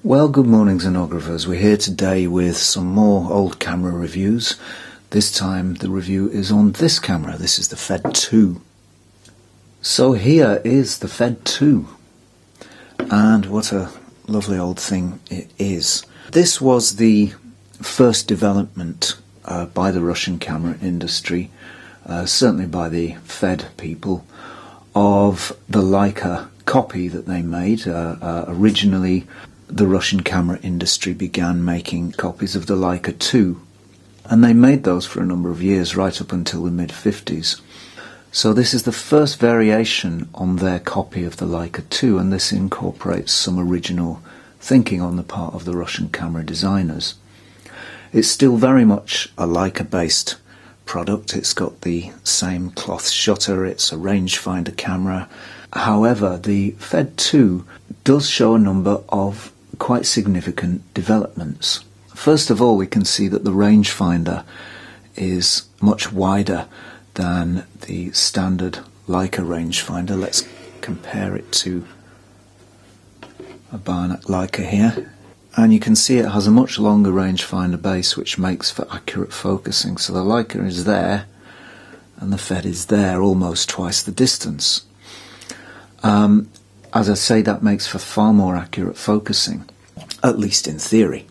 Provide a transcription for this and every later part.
Well, good morning, xenographers. We're here today with some more old camera reviews. This time the review is on this camera. This is the Fed 2. So here is the Fed 2. And what a lovely old thing it is. This was the first development by the Russian camera industry, certainly by the Fed people, of the Leica copy that they made. Originally, the Russian camera industry began making copies of the Leica 2, and they made those for a number of years, right up until the mid-50s. So this is the first variation on their copy of the Leica 2, and this incorporates some original thinking on the part of the Russian camera designers. It's still very much a Leica-based product. It's got the same cloth shutter, it's a rangefinder camera. However, the Fed 2 does show a number of quite significant developments. First of all, we can see that the rangefinder is much wider than the standard Leica rangefinder. Let's compare it to a Barnack Leica here. And you can see it has a much longer rangefinder base, which makes for accurate focusing. So the Leica is there and the Fed is there, almost twice the distance. As I say, that makes for far more accurate focusing, at least in theory.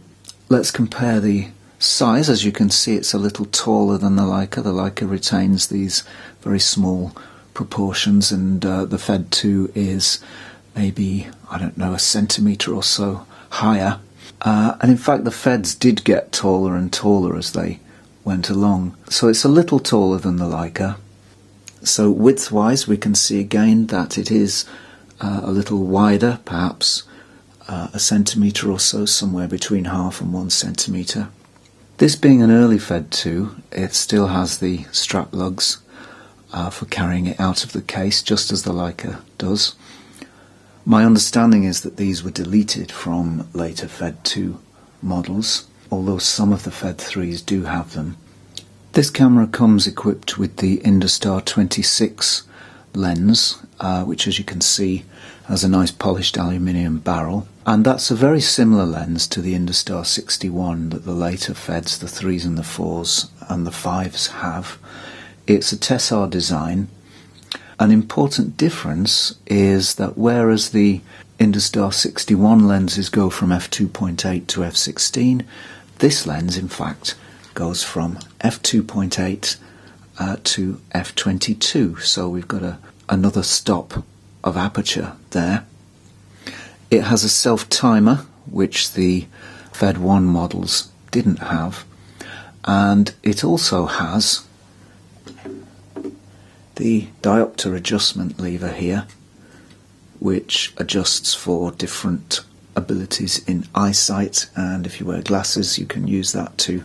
Let's compare the size. As you can see, it's a little taller than the Leica. The Leica retains these very small proportions, and the Fed 2 is maybe, I don't know, a centimetre or so higher. And in fact, the Feds did get taller and taller as they went along. So it's a little taller than the Leica. So width-wise, we can see again that it is a little wider, perhaps a centimetre or so, somewhere between half and 1 centimetre. This being an early Fed 2, it still has the strap lugs for carrying it out of the case, just as the Leica does. My understanding is that these were deleted from later Fed 2 models, although some of the Fed 3s do have them. This camera comes equipped with the Industar 26 lens, which, as you can see, has a nice polished aluminium barrel, and that's a very similar lens to the Industar 61 that the later Feds, the 3s and the 4s and the 5s have. It's a Tessar design. An important difference is that whereas the Industar 61 lenses go from f2.8 to f16, this lens in fact goes from f2.8 to f22, so we've got another stop of aperture there. It has a self-timer, which the Fed 1 models didn't have, and it also has the diopter adjustment lever here, which adjusts for different abilities in eyesight, and if you wear glasses you can use that to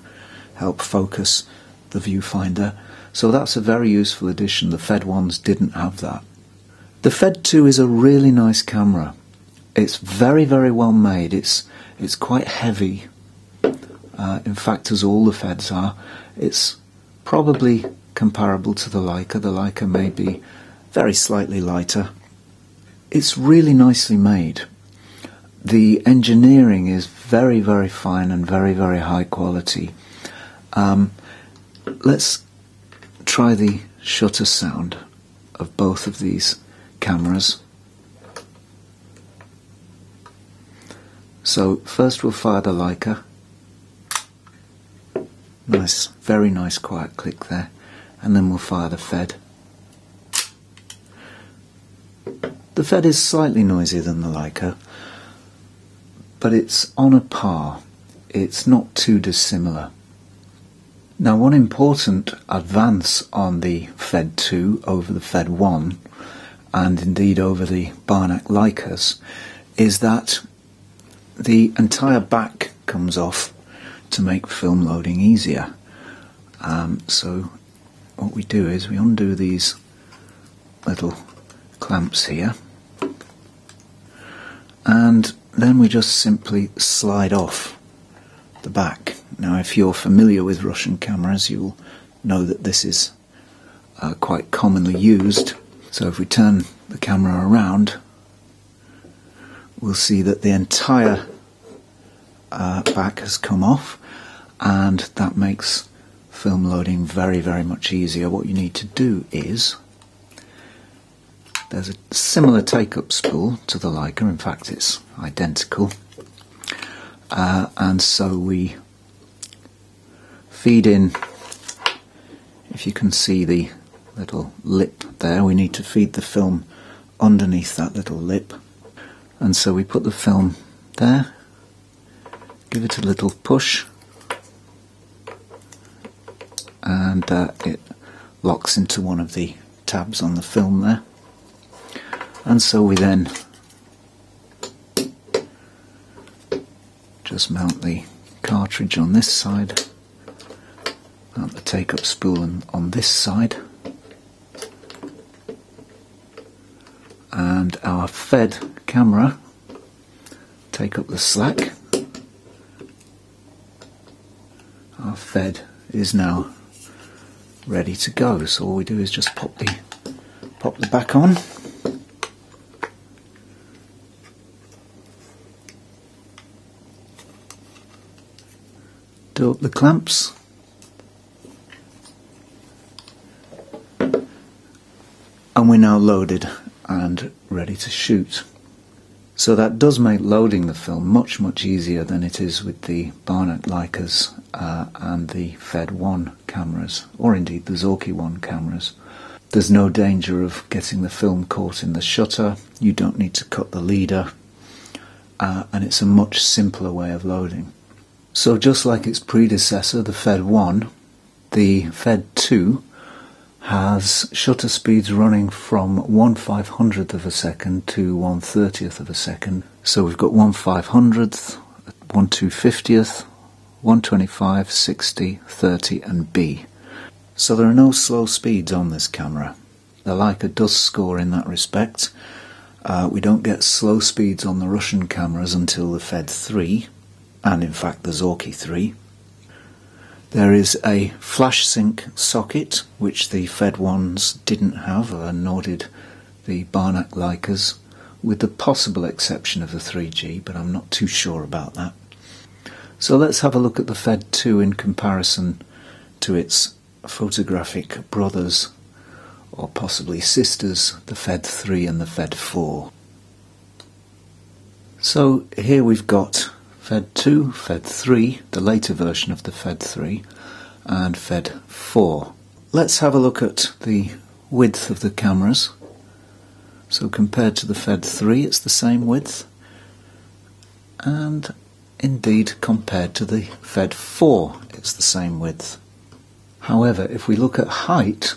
help focus the viewfinder. So that's a very useful addition. The Fed 1s didn't have that. The Fed 2 is a really nice camera. It's very, very well made. It's quite heavy. In fact, as all the Feds are. It's probably comparable to the Leica. The Leica may be very slightly lighter. It's really nicely made. The engineering is very, very fine and very, very high quality. Let's try the shutter sound of both of these cameras. So first we'll fire the Leica. Nice, very nice quiet click there. And then we'll fire the Fed. The Fed is slightly noisier than the Leica, but it's on a par. It's not too dissimilar. Now, one important advance on the Fed 2 over the Fed 1, and indeed over the Barnack Leicas, is that the entire back comes off to make film loading easier. So what we do is we undo these little clamps here, and then we just simply slide off the back. Now, if you're familiar with Russian cameras, you'll know that this is quite commonly used. So if we turn the camera around, we'll see that the entire back has come off, and that makes film loading very, very much easier. What you need to do is, there's a similar take-up spool to the Leica, in fact it's identical, and so we feed in, if you can see the little lip there, we need to feed the film underneath that little lip, and so we put the film there, give it a little push, and it locks into one of the tabs on the film there, and so we then just mount the cartridge on this side, mount the take-up spool on this side, and our fed camera take up the slack. Our fed is now ready to go, so all we do is just pop the back on, do up the clamps, and we're now loaded and ready to shoot. So that does make loading the film much, much easier than it is with the Barnack Leicas and the Fed 1 cameras, or indeed the Zorki 1 cameras. There's no danger of getting the film caught in the shutter, you don't need to cut the leader, and it's a much simpler way of loading. So just like its predecessor, the Fed 1, the Fed 2 has shutter speeds running from 1/500th of a second to 1/30th of a second. So we've got 1/500th, 1/250th, 125, 60, 30 and B. So there are no slow speeds on this camera. The Leica does score in that respect. We don't get slow speeds on the Russian cameras until the Fed 3, and in fact the Zorki 3. There is a flash sync socket, which the Fed 1s didn't have, nor did the Barnack Leicas, with the possible exception of the 3G, but I'm not too sure about that. So let's have a look at the Fed 2 in comparison to its photographic brothers, or possibly sisters, the Fed 3 and the Fed 4. So here we've got Fed 2, Fed 3, the later version of the Fed 3, and Fed 4. Let's have a look at the width of the cameras. So compared to the Fed 3, it's the same width, and indeed compared to the Fed 4, it's the same width. However, if we look at height,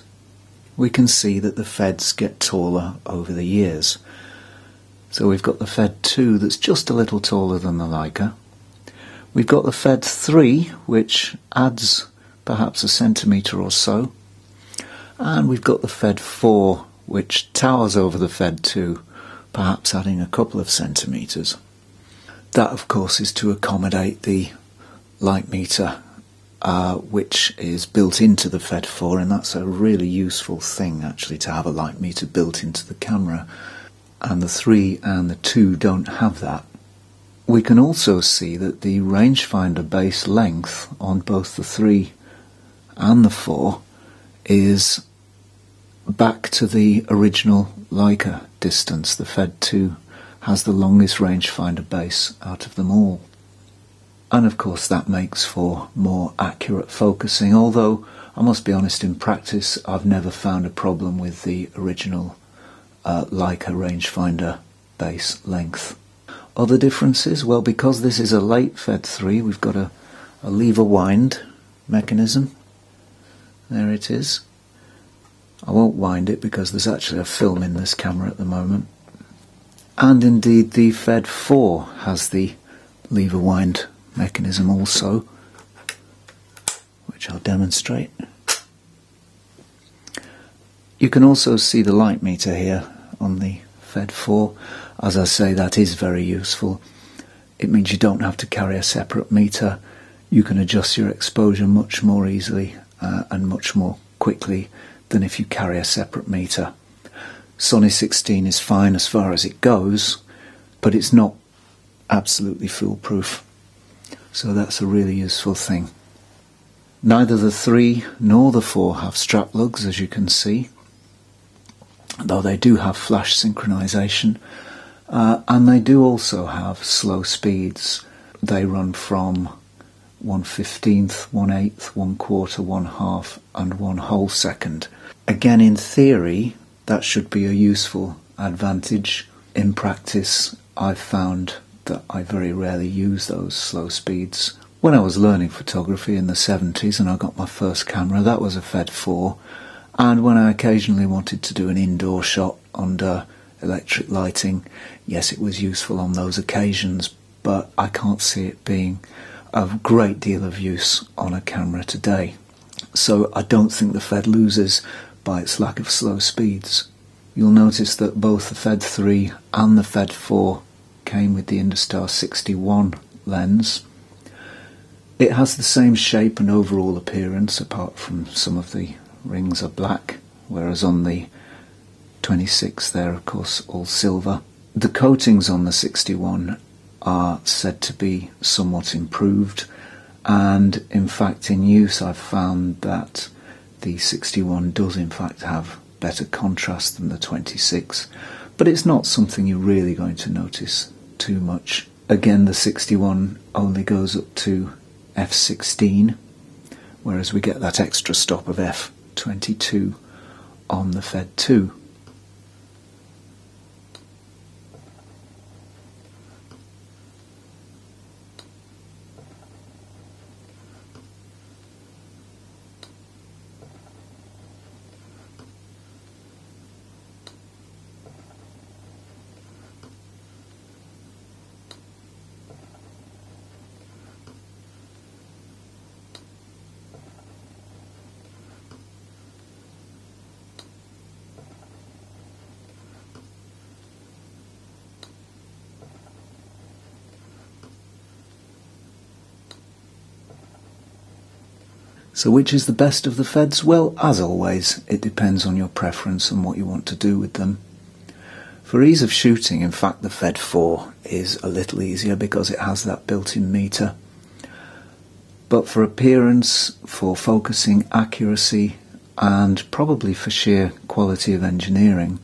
we can see that the Feds get taller over the years. So we've got the Fed 2 that's just a little taller than the Leica. We've got the Fed 3, which adds perhaps a centimetre or so. And we've got the Fed 4, which towers over the Fed 2, perhaps adding a couple of centimetres. That, of course, is to accommodate the light meter, which is built into the Fed 4, and that's a really useful thing, actually, to have a light meter built into the camera. And the 3 and the 2 don't have that. We can also see that the rangefinder base length on both the 3 and the 4 is back to the original Leica distance. The Fed 2 has the longest rangefinder base out of them all. And of course that makes for more accurate focusing, although I must be honest, in practice I've never found a problem with the original Leica rangefinder base length. Other differences? Well, because this is a late Fed 3, we've got a lever wind mechanism. There it is. I won't wind it because there's actually a film in this camera at the moment. And indeed the Fed 4 has the lever wind mechanism also, which I'll demonstrate. You can also see the light meter here on the Fed 4. As I say, that is very useful. It means you don't have to carry a separate meter. You can adjust your exposure much more easily and much more quickly than if you carry a separate meter. Sony 16 is fine as far as it goes, but it's not absolutely foolproof. So that's a really useful thing. Neither the 3 nor the 4 have strap lugs, as you can see, though they do have flash synchronization, and they do also have slow speeds. They run from 1/15th, 1/8th, 1/4, 1/2 and 1 whole second. Again, in theory, that should be a useful advantage. In practice, I've found that I very rarely use those slow speeds. When I was learning photography in the 70s and I got my first camera, that was a Fed 4, and when I occasionally wanted to do an indoor shot under electric lighting, yes, it was useful on those occasions, but I can't see it being a great deal of use on a camera today. So I don't think the Fed loses by its lack of slow speeds. You'll notice that both the Fed 3 and the Fed 4 came with the Industar 61 lens. It has the same shape and overall appearance, apart from some of the rings are black, whereas on the 26 they're of course all silver. The coatings on the 61 are said to be somewhat improved, and in fact in use I've found that the 61 does in fact have better contrast than the 26, but it's not something you're really going to notice too much. Again, the 61 only goes up to f16, whereas we get that extra stop of f22 on the Fed 2. So which is the best of the Feds? Well, as always, it depends on your preference and what you want to do with them. For ease of shooting, in fact, the Fed 4 is a little easier because it has that built-in meter. But for appearance, for focusing accuracy, and probably for sheer quality of engineering,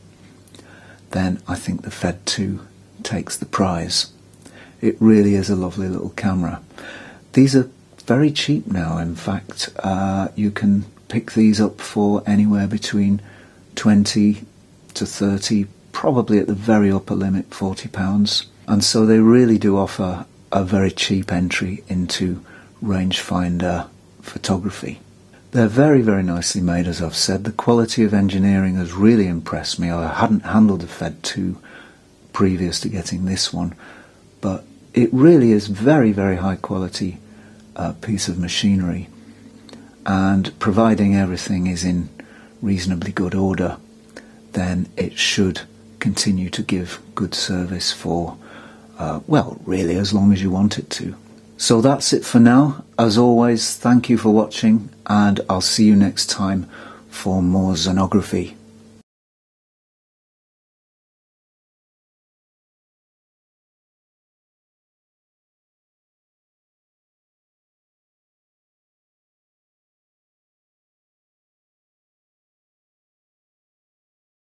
then I think the Fed 2 takes the prize. It really is a lovely little camera. These are very cheap now. In fact, you can pick these up for anywhere between 20 to 30, probably at the very upper limit £40, and so they really do offer a very cheap entry into rangefinder photography. They're very, very nicely made, as I've said. The quality of engineering has really impressed me. I hadn't handled a Fed 2 previous to getting this one, but it really is very, very high quality piece of machinery, and providing everything is in reasonably good order, then it should continue to give good service for, well, really as long as you want it to. So that's it for now. As always, thank you for watching, and I'll see you next time for more zonography.